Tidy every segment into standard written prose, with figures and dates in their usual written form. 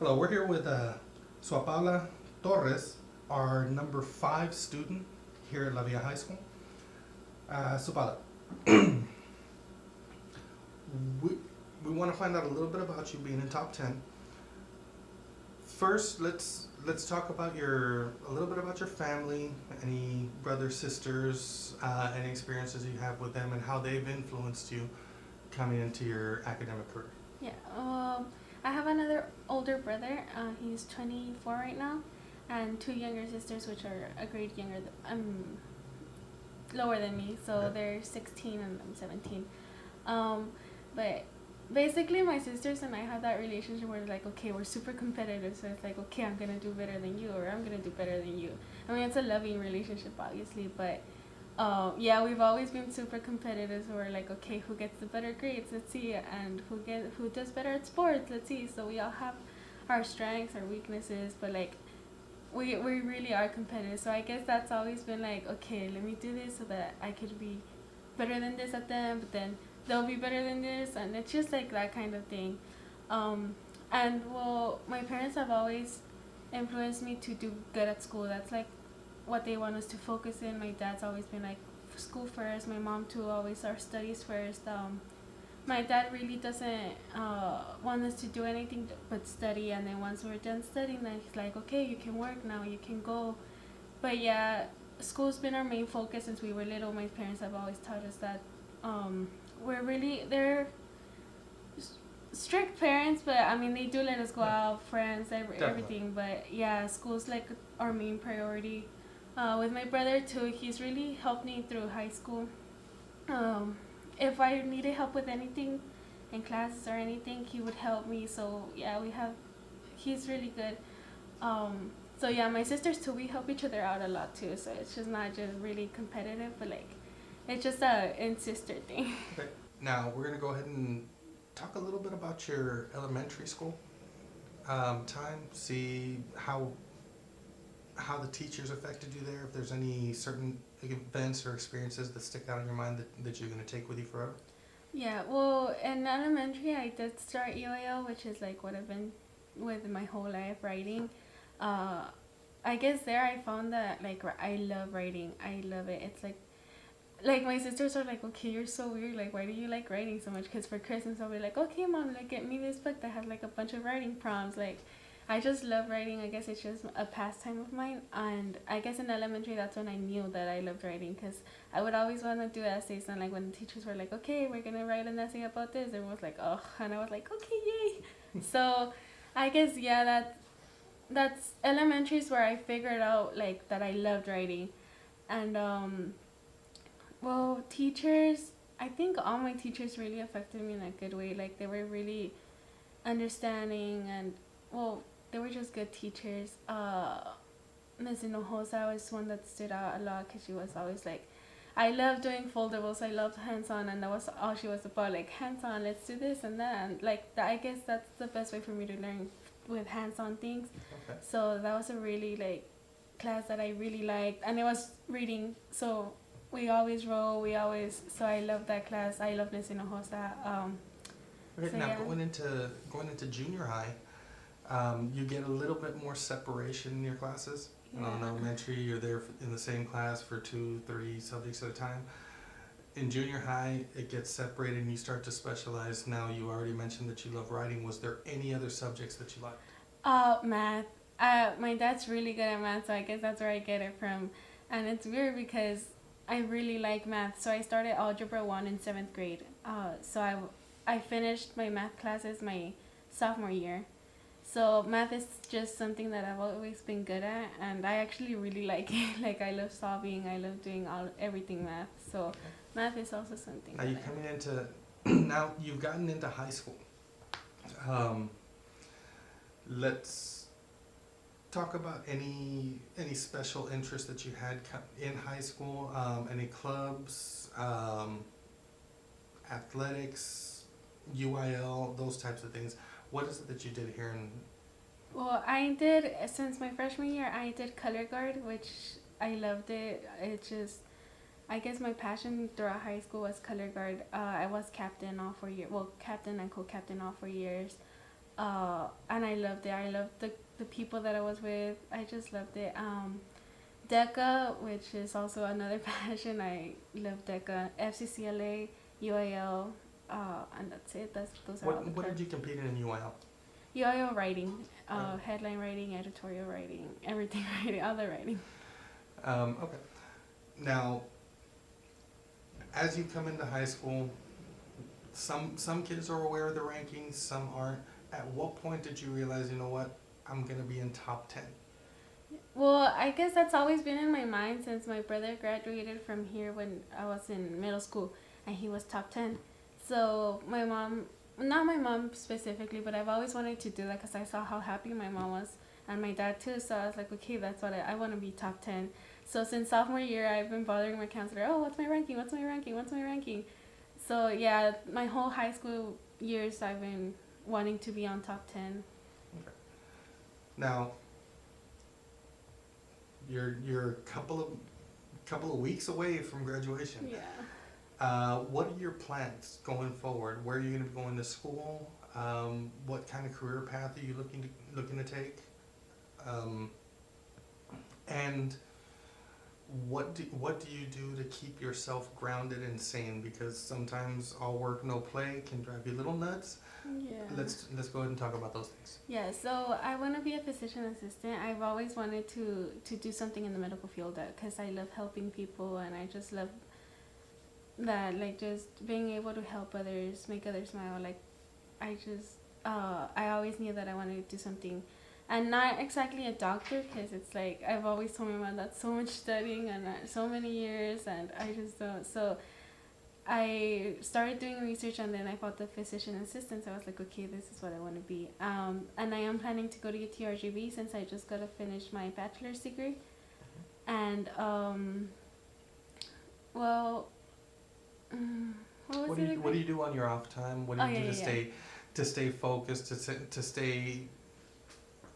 Hello, we're here with Sua Paola Torres, our number 5 student here at La Villa High School. Sua Paola, we want to find out a little bit about you being in top 10. First, let's talk about a little bit about your family, any brothers, sisters, any experiences you have with them, and how they've influenced you coming into your academic career. Yeah, I have another older brother. He's 24 right now, and 2 younger sisters, which are a grade younger, lower than me. So Okay. they're 16 and I'm 17. But basically, my sisters and I have that relationship where like, okay, we're super competitive. So it's like, okay, I'm gonna do better than you, or I'm gonna do better than you. I mean, it's a loving relationship, obviously, but. Yeah, we've always been super competitive. So we're like, okay, who gets the better grades? Let's see, and who does better at sports? Let's see. So we all have our strengths, our weaknesses, but like, we really are competitive. So I guess that's always been like, okay, let me do this so that I could be better than this at them, but then they'll be better than this, and it's just like that kind of thing. And well, my parents have always influenced me to do good at school. That's like what they want us to focus in. My dad's always been like school first. My mom too, always our studies first. My dad really doesn't want us to do anything but study, and then once we're done studying, then he's like, okay, you can work now, you can go. But yeah, school's been our main focus since we were little. My parents have always taught us that they're strict parents, but I mean they do let us go out, friends, everything. But yeah, school's like our main priority. With my brother too, he's really helped me through high school. If I needed help with anything in classes or anything, he would help me. So yeah, he's really good. So yeah, my sisters too, we help each other out a lot too. So it's just not just really competitive, but like it's just a in sister thing. Okay. Now we're gonna go ahead and talk a little bit about your elementary school time. See how the teachers affected you there. If there's any certain events or experiences that stick out in your mind that you're gonna take with you forever. Yeah, well, in elementary, I did start EOL, which is like what I've been with my whole life, writing. Uh, I guess there I found that like I love writing. I love it. It's like my sisters are like, okay, you're so weird. Like, why do you like writing so much? Because for Christmas, I'll be like, okay, mom, like get me this book that has like a bunch of writing prompts. Like, I just love writing. I guess it's just a pastime of mine. And I guess in elementary, that's when I knew that I loved writing, because I would always want to do essays. And like when the teachers were like, okay, we're going to write an essay about this, everyone was like, oh. And I was like, okay, yay. So I guess, yeah, that's elementary is where I figured out like that I loved writing. And, well, teachers, I think all my teachers really affected me in a good way. Like they were really understanding, and well, they were just good teachers. Ms. Hinojosa was one that stood out a lot because she was always like, I love doing foldables, I loved hands-on, and that was all she was about, like hands-on, let's do this and that. And like I guess that's the best way for me to learn, with hands-on things. Okay. So that was a really like class that I really liked, and it was reading. So we always wrote, so I love that class. I love Ms. Hinojosa. Okay. So Now yeah. going into junior high, you get a little bit more separation in your classes. In Yeah. elementary, you're there in the same class for 2-3 subjects at a time. In junior high, it gets separated and you start to specialize. Now, you already mentioned that you love writing. Was there any other subjects that you liked? Math. My dad's really good at math, so I guess that's where I get it from. And it's weird because I really like math. So I started Algebra 1 in 7th grade. I finished my math classes my sophomore year. So math is just something that I've always been good at, and I actually really like it. Like I love solving, I love doing everything math. So math is also something. Now, you're coming into now you've gotten into high school. Let's talk about any special interest that you had in high school. Any clubs, athletics, UIL, those types of things. What is it that you did here in? Well, I did, since my freshman year, I did color guard, which I loved it. It just, I guess my passion throughout high school was color guard. I was captain all 4 years. Well, captain and co-captain all 4 years. and I loved it. I loved the people that I was with. I just loved it. DECA, which is also another passion. I love DECA, FCCLA, UIL, and that's it. Those are all the What did clubs. you compete in UIL? UIL writing, Oh. headline writing, editorial writing, everything writing, all the writing. Okay. Now, as you come into high school, some kids are aware of the rankings, some aren't. At what point did you realize, you know what, I'm gonna be in top 10? Well, I guess that's always been in my mind since my brother graduated from here when I was in middle school, and he was top 10. So my mom, not my mom specifically, but I've always wanted to do that because I saw how happy my mom was and my dad too. So I was like, okay, that's what I want to be top 10. So since sophomore year, I've been bothering my counselor. Oh, what's my ranking? What's my ranking? What's my ranking? So yeah, my whole high school years, I've been wanting to be on top 10. Okay. Now, you're a couple of weeks away from graduation. Yeah. What are your plans going forward? Where are you going to be going to school? What kind of career path are you looking to take? And what do you do to keep yourself grounded and sane? Because sometimes all work no play can drive you a little nuts. Yeah. Let's go ahead and talk about those things. Yeah, so I want to be a physician assistant. I've always wanted to do something in the medical field because I love helping people, and I just love that, like, just being able to help others, make others smile. Like, I always knew that I wanted to do something, and not exactly a doctor, because it's like I've always told my mom that's so much studying and so many years, and I just don't. So I started doing research, and then I found the physician assistant. So I was like, okay, this is what I want to be. And I am planning to go to UTRGV since I just got to finish my bachelor's degree. And well, what was it? What do you do on your off time? What do you do to stay focused, to stay,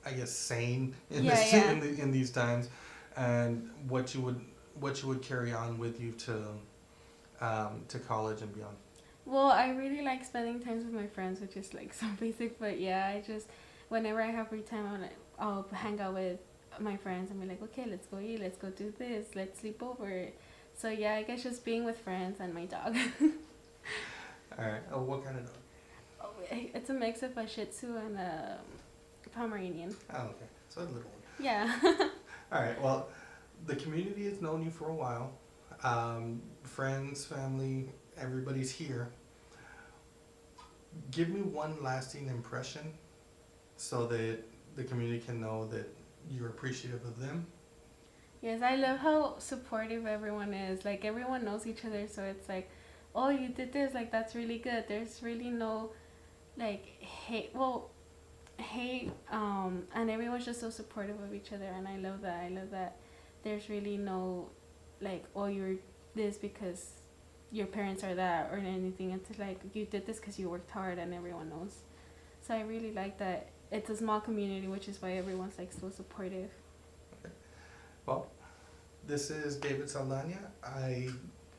I guess, sane in in these times, and what you would carry on with you to college and beyond? Well, I really like spending time with my friends, which is like so basic, but yeah, I just, whenever I have free time, I'll hang out with my friends and be like, okay, let's go eat, let's go do this, let's sleep over. So yeah, I guess just being with friends and my dog. All right. Oh, what kind of dog? Oh, it's a mix of a Shih Tzu and a Pomeranian. Oh, okay. So a little one. Yeah. All right. Well, the community has known you for a while. Friends, family, everybody's here. Give me one lasting impression so that the community can know that you're appreciative of them. Yes, I love how supportive everyone is. Like, everyone knows each other, so it's like, oh, you did this, like, that's really good. There's really no, like, hate, and everyone's just so supportive of each other, and I love that there's really no, like, oh, you're this because your parents are that or anything. It's like, you did this because you worked hard, and everyone knows. So I really like that it's a small community, which is why everyone's, like, so supportive. Well, this is David Saldana.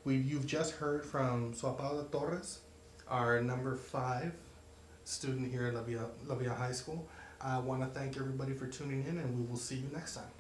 You've just heard from Sua Paola Torres, our number 5 student here at La Villa High School. I want to thank everybody for tuning in, and we will see you next time.